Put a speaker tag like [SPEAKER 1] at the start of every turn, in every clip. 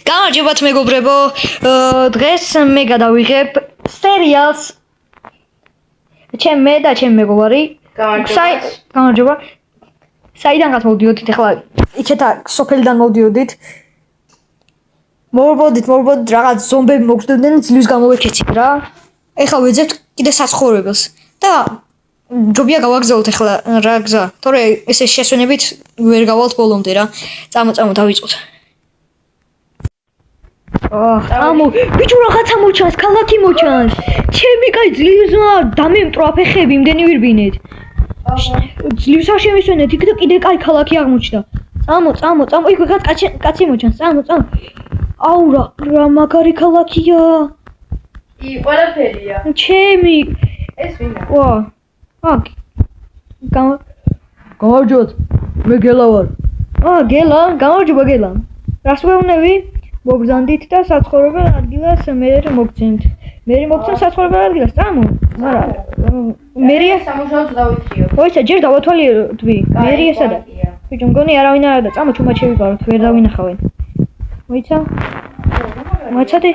[SPEAKER 1] გამარჯობათ მეგობრებო, დღეს მე გადავიღებ სერიალს მე და ჩემი მეგობარი. გამარჯობა. საიდანაც მოვდიოდით ახლა? იქეთა სოფელიდან მოვდიოდით. მოვბოდით რაღაც ზომბები მოგხვდებდნენ, ძლივს გამოვექეცით რა. ეხლა ვეძებთ კიდე საცხოვრებელს და ჯობია გავაგზავნოთ ახლა რა გზა, თორე ესე შესვენებით ვერ გავალთ ბოლომდე რა. წამო დავიწყოთ. ამო ბიჭო რაღაცა მოჩანს, ქალაქი მოჩანს. ჩემი კაი ძლივსა დამემტრო აფეხები, იმდენი ვირბინეთ. ძლივს არ შემისვენეთ, იქ და კიდე კაი ქალაქი აღმოჩნდა. წამო, იქ ვიღაც კაცი მოჩანს. წამო. აუ რა მაგარი ქალაქია.
[SPEAKER 2] ყველაფერია.
[SPEAKER 1] ჩემი
[SPEAKER 2] ეს ვინა?
[SPEAKER 1] ვა. გამარჯობათ. მე გელა ვარ. გელა, გამარჯობა გელა. რას ვეუბნები? მოგზანდით და საცხოვრებელ ადგილას მე მოგცემთ. მე მოგცემ საცხოვრებელ ადგილას, წამო. მაგრამ მერია
[SPEAKER 2] სამუშაოს დავითრიო.
[SPEAKER 1] ოიცა ჯერ დავათვალიერდვი. მერია სადა? ბიჭო მგონი არავინ არა და წამო ჩუმად შევიკაროთ, ვერ დავინახავენ. მოიცა? მოიცადე?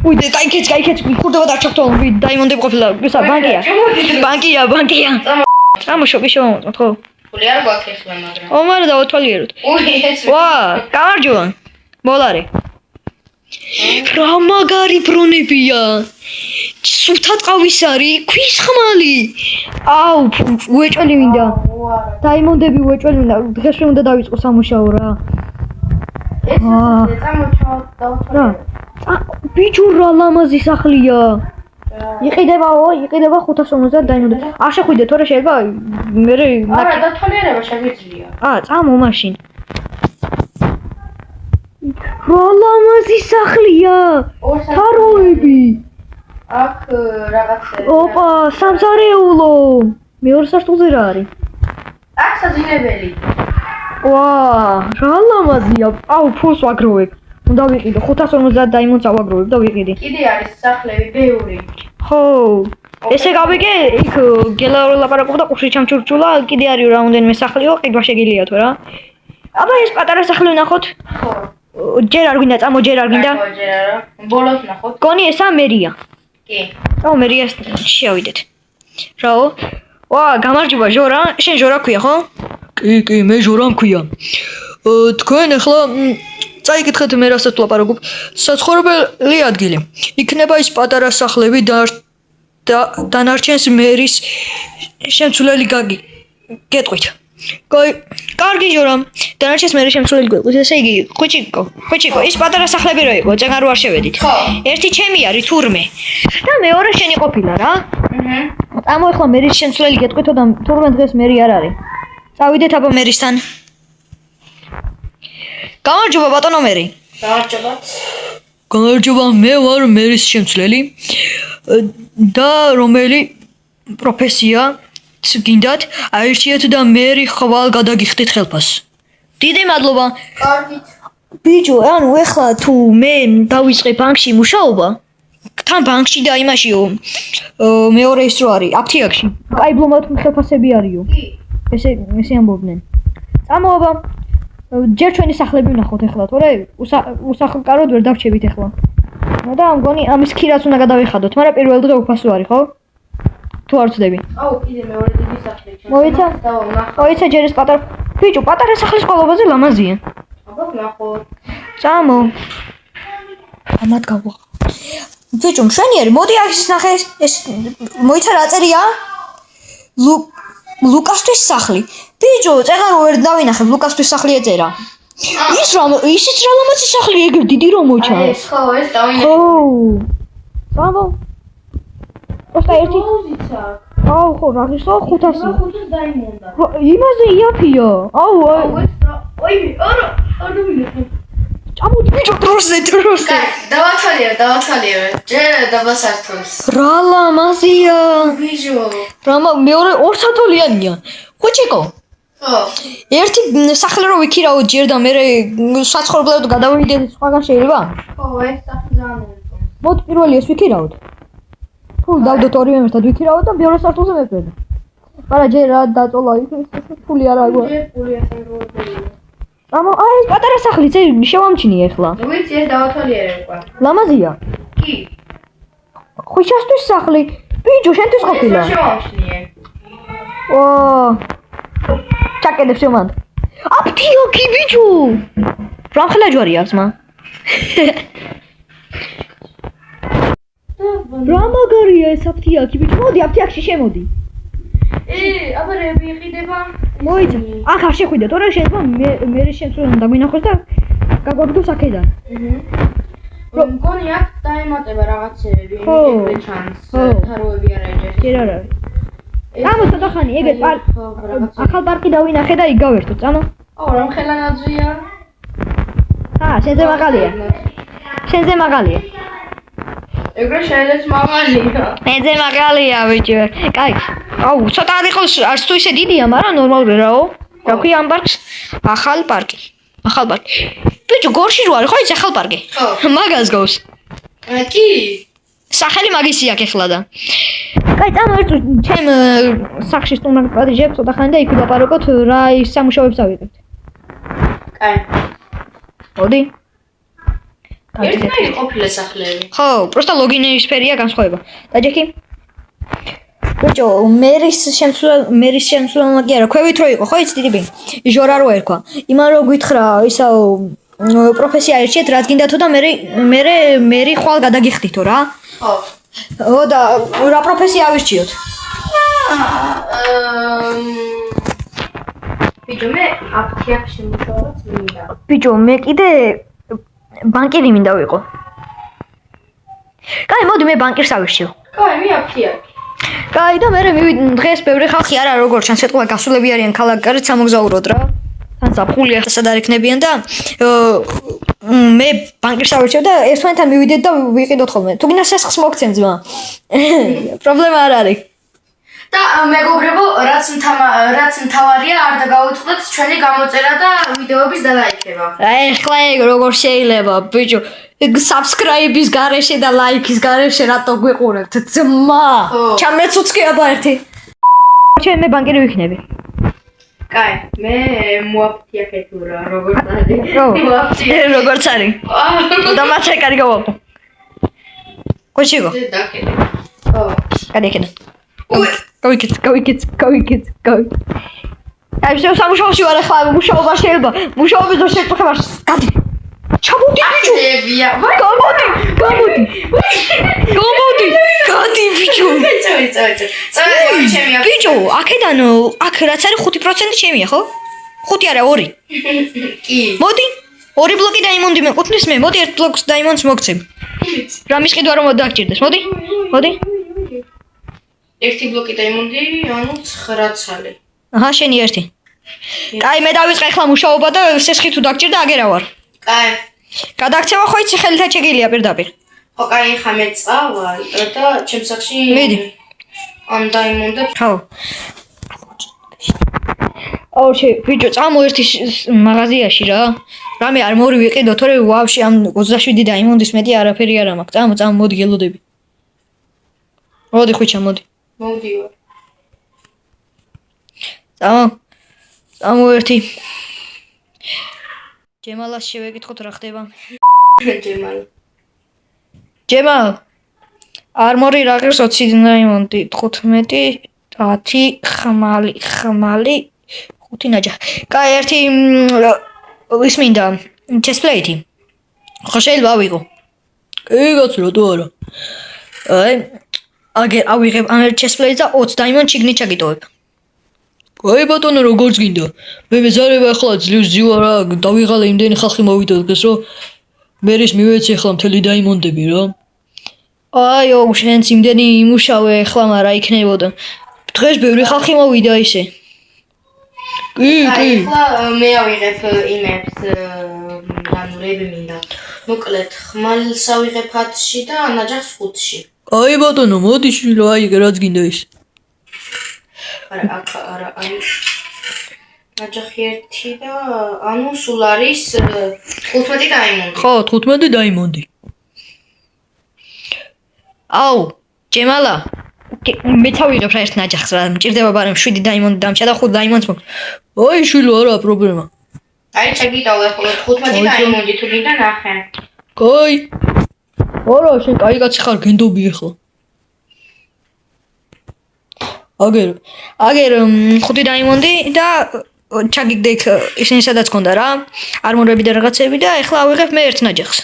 [SPEAKER 1] უიდე, გაიქეც, მიხურდება და ჩაქთოლობი, დაიმონდებ ყოფილა. ისა ბანკია. წამო შობი შევამოწმოთ, ხო?
[SPEAKER 2] ფული არ გვაქვს ახლა, მაგრამ.
[SPEAKER 1] მარა დავათვალიეროთ.
[SPEAKER 2] ეს
[SPEAKER 1] გამარჯობა. მოლარე. რა მაგარი ბრუნებია. სუფთა ტყავის არის, ქვის ხმალი. აუ, უეჭველი მინდა. დაიმონდები უეჭველი მინდა. დღეს რომ უნდა დავიწყო სამუშაო რა. ბიჭო რა ლამაზი სახლია. იყიდება 550 დაიმონდა. არ შეხვიდე თორე შეიძლება მე
[SPEAKER 2] არა დათვალიერება შეგვიძლია.
[SPEAKER 1] წამო მაშინ. რა ლამაზი სახლია. თაროები.
[SPEAKER 2] აქ რაღაც
[SPEAKER 1] ოპა, სამსარეულო. მეორე სართულზე რა არის?
[SPEAKER 2] აქ საძინებელი.
[SPEAKER 1] რა ლამაზია. აუ, ფულს ვაგროვებ. უნდა ვიყიდო 550 დაიმონდს ავაგროვებ და ვიყიდე.
[SPEAKER 2] კიდე არის სახლები ბევრი.
[SPEAKER 1] ხო. ესე გავიგე, იქ გელა ლაპარაკობდა ყუში ჩამჩურჩულა, კიდე არის რაუნდენიმე სახლიო, ყიდვა შეგიძლია თუ რა. აბა ეს პატარა სახლი ვნახოთ.
[SPEAKER 2] ხო.
[SPEAKER 1] ჯერ არ გვინდა, წამო ჯერ არ გვინდა.
[SPEAKER 2] ხო, ჯერ არა. ბოლოს ვნახოთ.
[SPEAKER 1] გონი ესა მერია.
[SPEAKER 2] კი.
[SPEAKER 1] მერიას შევიდეთ. რაო? გამარჯობა ჟორა, შენ ჟორა ქვია ხო? კი, მე ჟორა მქვია. თქვენ ახლა წაიკითხეთ მე რასაც ვლაპარაკობ. საცხოვრებელი ადგილი. იქნება ის პატარა სახლები და დანარჩენს მერის შემცვლელი გეტყვით. კარგი ჟორა. დანარჩენს მერის შემცვლელი გეტყვით. ესე იგი, ხუჭიკო, ის პატარა სახლები რო იყო, წეგან რო არ შევედით. ერთი ჩემი არის თურმე. და მეორე შენი ყოფილა რა. წამო ახლა მერის შემცვლელი გეტყვითო და თურმე დღეს მერი არ არის. წავიდეთ აბა მერისთან. გამარჯობა ბატონო მერი. გამარჯობა, მე ვარ მერის შემცვლელი და რომელი პროფესია გინდათ აირჩიეთ და მერი ხვალ გადაგიხდით ხელფას. დიდი მადლობა.
[SPEAKER 2] კარგით.
[SPEAKER 1] ბიჭო, ანუ ეხლა თუ მე დავიწყე ბანკში მუშაობა, თან ბანკში და იმაშიო მეორე ის რო არის, აფთიაქში. კაი ბლომად ხელფასები არისო. ესე ამბობდნენ. წამო აბა. ჯერ ჩვენი სახლები ვნახოთ ახლა, თორე უსახლკაროდ ვერ დავრჩებით ახლა. და მგონი ამის ქირაც უნდა გადავიხადოთ, მაგრამ პირველ დღე უფასო არის, ხო? თუ არ ვწდები.
[SPEAKER 2] კიდე მეორე დიდი სახლი.
[SPEAKER 1] მოიცა ჯერ ეს ბიჭო, პატარა სახლის ყოლობაზე ლამაზია.
[SPEAKER 2] აბა ვნახოთ.
[SPEAKER 1] წამო. ამათ გავვა. ბიჭო, მშვენიერი, მოდი აქ ის ნახე, ეს მოიცა რა წერია? ლუკასთვის სახლი. ბიჭო, წეგან რო ვერ დავინახებ, ლუკასთვის სახლი ეწერა. ისიც რა ლამაზი სახლი, ეგრე დიდი რომ მოჩანს.
[SPEAKER 2] ხო, ეს დავინახე.
[SPEAKER 1] წამო. პოსტა ერთი. ხო, რა გიხო 500.
[SPEAKER 2] 500 დაიმონდა.
[SPEAKER 1] იმაზე იაფია.
[SPEAKER 2] არა დავინახე.
[SPEAKER 1] წამოდი ბიჭო, დროზე.
[SPEAKER 2] დავათვალიერე. ჯერ დაბასართულს.
[SPEAKER 1] რა ლამაზია.
[SPEAKER 2] ბიჭო.
[SPEAKER 1] მეორე ორ სათოლიანია. ხუჭიკო.
[SPEAKER 2] ხო.
[SPEAKER 1] ერთი სახლი რო ვიქირავოთ ჯერ და მე საცხოვრებლად გადავიდეთ სხვაგან შეიძლება?
[SPEAKER 2] ხო, ეს სახლი დამოვიწყო.
[SPEAKER 1] მოდი პირველი ეს ვიქირავოთ. ფულ დავდოთ ორივე ერთად ვიქირავოთ და მეორე სართულზე მევიდეთ. მაგრამ ჯერ რა დაწოლა იქ ფული არ აგვარ.
[SPEAKER 2] ფული არ აგვარ.
[SPEAKER 1] Ама აი ეს პატარა სახლიც შევამჩნიე ახლა.
[SPEAKER 2] ვიცი ეს დავათვალიერე უკვე.
[SPEAKER 1] ლამაზია.
[SPEAKER 2] კი.
[SPEAKER 1] ხუჩასთვის სახლი. ბიჭო, შენთვის ყოფილა.
[SPEAKER 2] შევამჩნიე.
[SPEAKER 1] ო. ჩაკედებ შემან. აფთიოქი ბიჭო. რამხელა ჯვარი აქვს მა? რა მაგარია ეს აფთიოქი ბიჭო. მოდი აფთიაქში შემოდი.
[SPEAKER 2] აბა რები იყიდება?
[SPEAKER 1] მოიცა. ახლა შეხვიდე, თორე შეიძლება მე შემსვლელად დაგვინახოს და გაგვაგდოს აქედან.
[SPEAKER 2] მგონი აქ დაემატება რაღაცეები,
[SPEAKER 1] ხო.
[SPEAKER 2] იმედე ჩანს, თაროები არა ეჯერ.
[SPEAKER 1] ჯერ არა. წამო ცოტა ხანი, ეგეთ ახალ პარკი დავინახე და იქ გავერთო, წამო.
[SPEAKER 2] რამხელა ნაძვია?
[SPEAKER 1] შენზე მაღალია. შენზე მაღალია.
[SPEAKER 2] ეგრე შეიძლება მაღალია.
[SPEAKER 1] მენზე მაღალია ბიჭო. კაი. აუ, ცოტა არ იყოს, არც თუ ისე დიდია, მაგრამ ნორმალური რაო. რა ქვია ამ პარკს? ახალ პარკი. ახალ პარკი. ბიჭო, გორში რო არის ხო ის ახალ პარკი?
[SPEAKER 2] ხო.
[SPEAKER 1] მაგას გავს.
[SPEAKER 2] კი.
[SPEAKER 1] სახელი მაგისი აქვს ახლა და. კაი, წამო ერთ ჩემ სახში სტუმრად პატიჟებ ცოტა ხანი და იქ ვაპარაკოთ რა ის სამუშაოებს ავიღებთ.
[SPEAKER 2] კაი.
[SPEAKER 1] მოდი.
[SPEAKER 2] ერთნაირი ყოფილა სახლები.
[SPEAKER 1] ხო, პროსტა ლოგინის სფერია განსხვავება. დაჯექი. ბიჭო, მერის შემსვლელმა კი არა, ქვევით რო იყო, ხო იცი დიდი ბინ? ჟორა რო ერქვა. იმან რო გითხრა, ისაო პროფესია ერჩიეთ, რაც გინდა თუ და მე ხვალ გადაგიხდითო რა.
[SPEAKER 2] ხო.
[SPEAKER 1] ო და რა პროფესია ავირჩიოთ?
[SPEAKER 2] ბიჭო, მე აფთიაქში მუშაობაც მინდა.
[SPEAKER 1] ბიჭო, მე კიდე ბანკირი მინდა ვიყო. კაი, მოდი მე ბანკირს ავირჩიო.
[SPEAKER 2] კაი, მე აფთიაქი.
[SPEAKER 1] კაი და მე დღეს ბევრი ხალხი არა როგორ ჩანს ეთქვა გასულები არიან ქალაქგარეთ სამოგზაუროდ რა. თან საფხულია სად არ იქნებიან და მე ბანკირს ავირჩევ და ერთმანეთთან მივიდეთ და ვიყიდოთ ხოლმე. თუ გინდა სესხს მოგცემ ძმა. პრობლემა არ არის.
[SPEAKER 2] და მეგობრებო, რაც მთავარია, არ დაგავიწყდეთ ჩვენი გამოწერა და ვიდეოების დალაიქება.
[SPEAKER 1] ეხლა ეგ როგორ შეიძლება, ბიჭო? subscribe-ის გარეშე და like-ის გარეშე რატო გვიყურებთ? ძმა. ჩამეც უცქი აბა ერთი. ჩემ მე ბანკირი ვიქნები.
[SPEAKER 2] კაი, მე მოაფთიაქე თუ რა, როგორც არის.
[SPEAKER 1] მოაფთიაქე. როგორც არის. და მათე კარი გავაკო. კოჩიგო.
[SPEAKER 2] დაკეთე. ხო.
[SPEAKER 1] გადაიქედა. გავიქეთ. აი, სამუშაოში ვარ ახლა, მუშაობა შეიძლება. მუშაობის დრო შეწუხება. გადი. ჩამოდი ბიჭო. გამოდი. გადი ბიჭო.
[SPEAKER 2] ჩემია.
[SPEAKER 1] ბიჭო, აქედან აქ რაც არის 5% ჩემია, ხო? 5 არა 2.
[SPEAKER 2] კი.
[SPEAKER 1] მოდი. 2 ბლოკი დაიმონდი მეკუთვნის მე. მოდი ერთ ბლოკს დაიმონდს მოგცემ. რა მისყიდვა რომ დაგჭირდეს. მოდი.
[SPEAKER 2] ერთი ბლოკი დაიმონდი, ანუ 9 ცალი.
[SPEAKER 1] აჰა, შენი ერთი. კაი, მე დავიწყე ახლა მუშაობა და სესხი თუ დაგჭირდა აგერა ვარ.
[SPEAKER 2] კაი.
[SPEAKER 1] გადაგცემა ხო იცი ხელითა შეგილია პირდაპირ.
[SPEAKER 2] ხო, კაი, ხა მე წავალ და ჩემს სახში
[SPEAKER 1] მიდი.
[SPEAKER 2] ამ დაიმონდებ.
[SPEAKER 1] ხო. ბიჭო, წამო ერთი მაღაზიაში რა. რამე არ მოვიყიდო, თორე ვაფშე ამ 27 დაიმონდის მეტი არაფერი არ მაქვს. წამო, მოდი გელოდები. მოდი ხუჩა, მოდი.
[SPEAKER 2] მოვდივარ.
[SPEAKER 1] წამო ერთი. ჯემალას შევეკითხოთ რა ხდება. ჯემალ. არმორი რა ღირს 20 დაიმონდი, 15, 10, ხმალი, 5 ნაჯახი. კაი, ერთი ის მინდა chestplate-ი. ხო შეიძლება ავიღო. კი, გაცნო თუ არა. აი, ავიღებ ამ chestplate-ს და 20 დაიმონდ შიგნით ჩაგიტოვებ. კაი ბატონო, როგორც გინდა. მე მეზარება ახლა ძლივს ძივა რა, დავიღალე იმდენი ხალხი მოვიდა დღეს რომ მერის მივეცი ახლა მთელი დაიმონდები რა. აიო, შენც იმდენი იმუშავე ახლა, მაგრამ იქნებოდა. დღეს ბევრი ხალხი მოვიდა ისე. კი.
[SPEAKER 2] ახლა მე ავიღებ იმებს, ანუ რები მინდა. მოკლედ, ხმალს ავიღებ 10-ში და ნაჯახს 5-ში.
[SPEAKER 1] კაი ბატონო, მოდი შვილო, აი, რაც გინდა ის.
[SPEAKER 2] არა, ნაჯახი 1 და ანუ სულ არის 15 დაიმონდი.
[SPEAKER 1] ხო, 15 დაიმონდი. აუ, ჯემალა. მე თავიღებ რა ერთ ნაჯახს რა, მჭირდება ბარემ 7 დაიმონდი დამჭა და 5 დაიმონდს მოგ. აი, შვილო, არა პრობლემა.
[SPEAKER 2] აი შეგიტოვე ხოლმე 15 დაიმონდი თუ გინდა ნახე.
[SPEAKER 1] კაი. არა, შენ კაი კაცი ხარ, გენდობი ახლა. აგერ 5 დაიმონდი და ჩაგიგდე იქ ისინი სადაც ქონდა რა. არმორები და რაღაცები და ახლა ავიღებ მე ერთ ნაჯახს.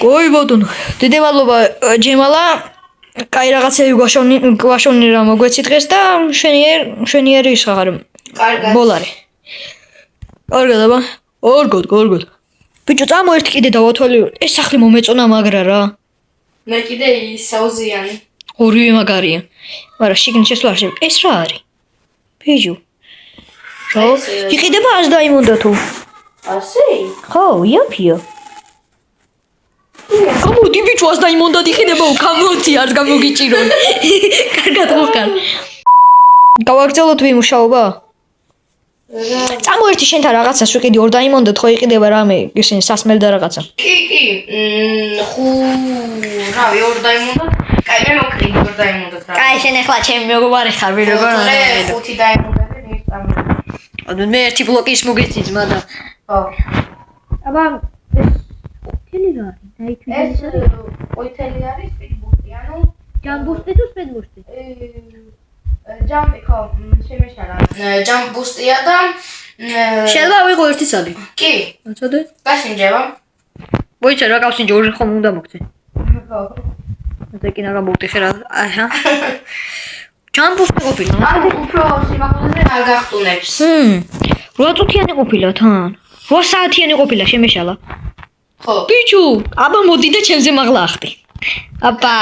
[SPEAKER 1] კაი ბატონო, დიდი მადლობა ჯემალა. კაი რაღაცები გვაშოვნი რა მოგვეცი დღეს და შვენიერი ის ხარ.
[SPEAKER 2] კარგად.
[SPEAKER 1] ბოლარი. კარგად აბა. კარგად. ბიჭო, წამოერთ კიდე დავათვალე. ეს სახლი მომეწონა მაგრა რა.
[SPEAKER 2] მე კიდე საუზიანი.
[SPEAKER 1] ორივე მაგარია. მაგრამ შიგნით შესვლა არ შეიძლება. ეს რა არის? ბიჭო. რა? იყიდება 100 დაიმონდა თუ.
[SPEAKER 2] ასე?
[SPEAKER 1] ხო, იაფია. გამოდი ბიჭო, 100 დაიმონდა იყიდება, გამოდი, არ გამოგიჭირო. კარგად მოხარ. გავაგრძელოთ ვიმუშაობა? წამოერთი შენთან რაღაცას ვიყიდი 2 დაიმონდათ, ხო იყიდება რამე, ისინი სასმელი და რაღაცა.
[SPEAKER 2] კი. რავი 2 დაიმონდათ. კაი, მე მოკრიდი 2 დაიმონდათ რა.
[SPEAKER 1] კაი, შენ ახლა ჩემი მეგობარი ხარ, როგორ
[SPEAKER 2] მე 5 დაიმონდათ და მე წამოვიდი.
[SPEAKER 1] მე ერთი ბლოკი ის მოგეცი ძმა და.
[SPEAKER 2] ხო.
[SPEAKER 1] აბა კელი რა არის?
[SPEAKER 2] ეს ყვითელი არის სპიდბუსტი, ანუ
[SPEAKER 1] ჯამბუსტი თუ სპიდბუსტი?
[SPEAKER 2] ჯამბი ხო, შემეშალა. ჯამბუსტია და
[SPEAKER 1] შეიძლება ვიღო ერთი სალი.
[SPEAKER 2] კი.
[SPEAKER 1] აცოდე?
[SPEAKER 2] გაშინჯება.
[SPEAKER 1] მოიცა რა გავსინჯე ორი ხომ უნდა მოგცე.
[SPEAKER 2] ხო.
[SPEAKER 1] და კი ნაგა მოვტიხე რა. აჰა. ჯამბუსტი ყოფილა.
[SPEAKER 2] ანუ უფრო სიმაღლეზე არ გახტუნებს.
[SPEAKER 1] 8 წუთიანი ყოფილა თან. 8 საათიანი ყოფილა შემეშალა.
[SPEAKER 2] ხო.
[SPEAKER 1] ბიჭო, აბა მოდი და ჩემზე მაღლა ახტი. აბა.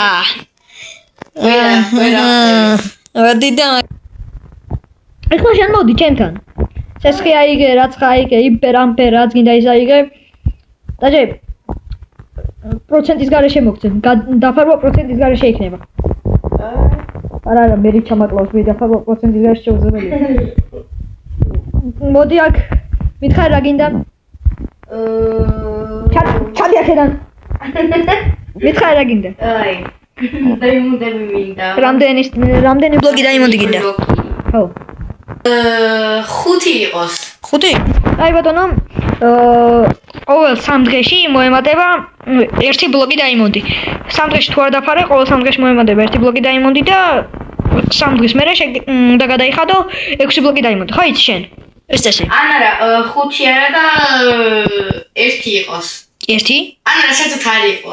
[SPEAKER 1] მოდი და ეხლა შენ მოდი ჩემთან. სესხი აიგე, რაცხა აიგე, იპერ ამპერ რაც გინდა ის აიგე. დაჟე პროცენტის გარეშე მოგცე. დაფარვა პროცენტის გარეშე იქნება. არა, მე ჩამაკლავს მე დაფარვა პროცენტის გარეშე შეუძლებელია. მოდი აქ. მითხარ რა გინდა? ჩადი აქედან. მითხარ რა გინდა?
[SPEAKER 2] აი. დაიმონდები მინდა.
[SPEAKER 1] რამდენი ბლოგი დაიმონდი გინდა? ხო.
[SPEAKER 2] 5 იყოს.
[SPEAKER 1] 5? აი ბატონო, ყოველ 3 დღეში მოემატება 1 ბლოგი დაიმონდი. 3 დღეში თუ არ დაფარე, ყოველ 3 დღეში მოემატება 1 ბლოგი დაიმონდი და 3 დღის მერე უნდა გადაიხადო 6 ბლოგი დაიმონდი. ხო იცი შენ? ეს წესი.
[SPEAKER 2] ან არა, 5 არა და 1 იყოს.
[SPEAKER 1] 1?
[SPEAKER 2] ან არა, შეძოთ არ იყო.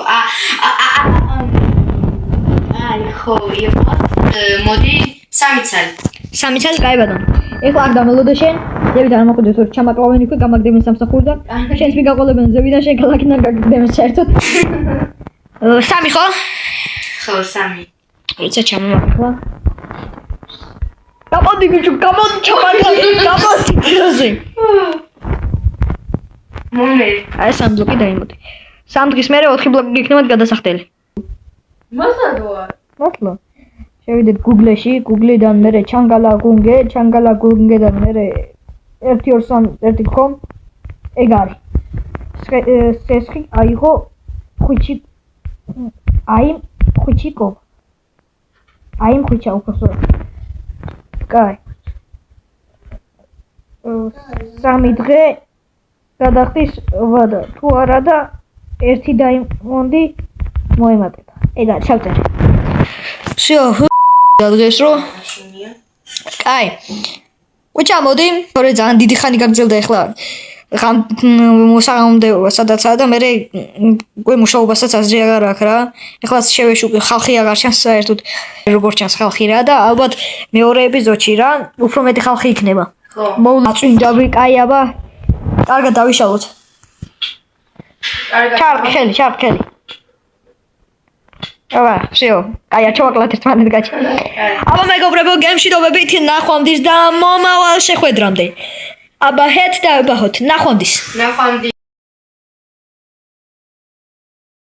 [SPEAKER 2] აი ხო, იყოს. მოდი 3 ცალი.
[SPEAKER 1] 3 ცალი, კაი ბატონო. ეხლა აქ დამელოდე შენ, ზევიდან არ მოხვდეთ თორე ჩამაკლავენ იქვე, გამაგდებენ სამსახურიდან. შენს მიგაყოლებენ ზევიდან შენ ქალაქიდან გაგდებენ საერთოდ. 3 ხო?
[SPEAKER 2] ხო, 3.
[SPEAKER 1] როცა ჩამოვახლა. გამოდი ბიჭო, გამოდი ჩამაგდები, გამოდი ძროზე.
[SPEAKER 2] მომე.
[SPEAKER 1] აი 3 ბლოკი დაიმოდი. 3 დღის მერე 4 ბლოკი გიქნებათ გადასახდელი.
[SPEAKER 2] მასადოა.
[SPEAKER 1] მართლა. შევიდეთ Google-ში, Google-დან მერე ჩანგალაგუნგედან მერე 123.com ეგ არის. სესხი აიღო ხვიჩიკო. ხვიჩა უფრო სწორად. კაი. 3 დღე გადახდის ვადა. თუ არა და 1 დაიმონდი მოემატება. ეგ არის ჩავწერე. всё, დღეს რო. კაი. უჩა მოდი, თორე ძალიან დიდი ხანი გაგრძელდა ახლა. მოსაღამოდება სადაცაა და მე უკვე მუშაობასაც აზრი აღარ აქვს რა. ახლა შევეშუქი, ხალხი აღარ ჩანს საერთოდ. როგორ ჩანს ხალხი რა და ალბათ მეორე ეპიზოდში რა, უფრო მეტი ხალხი იქნება.
[SPEAKER 2] ხო.
[SPEAKER 1] მოვლაწვინდა კაი აბა. კარგად დავიშალოთ.
[SPEAKER 2] კარგად.
[SPEAKER 1] ჩავკელი. აბა, всё. კაი, ჩავაკლათ ერთმანეთ გაჩი. აბა მეგობრებო, გემშვიდობებით, ნახვამდის და მომავალ შეხვედრამდე. აბა, ჰეთ და აბა, ნახვამდის.
[SPEAKER 2] ნახვამდის.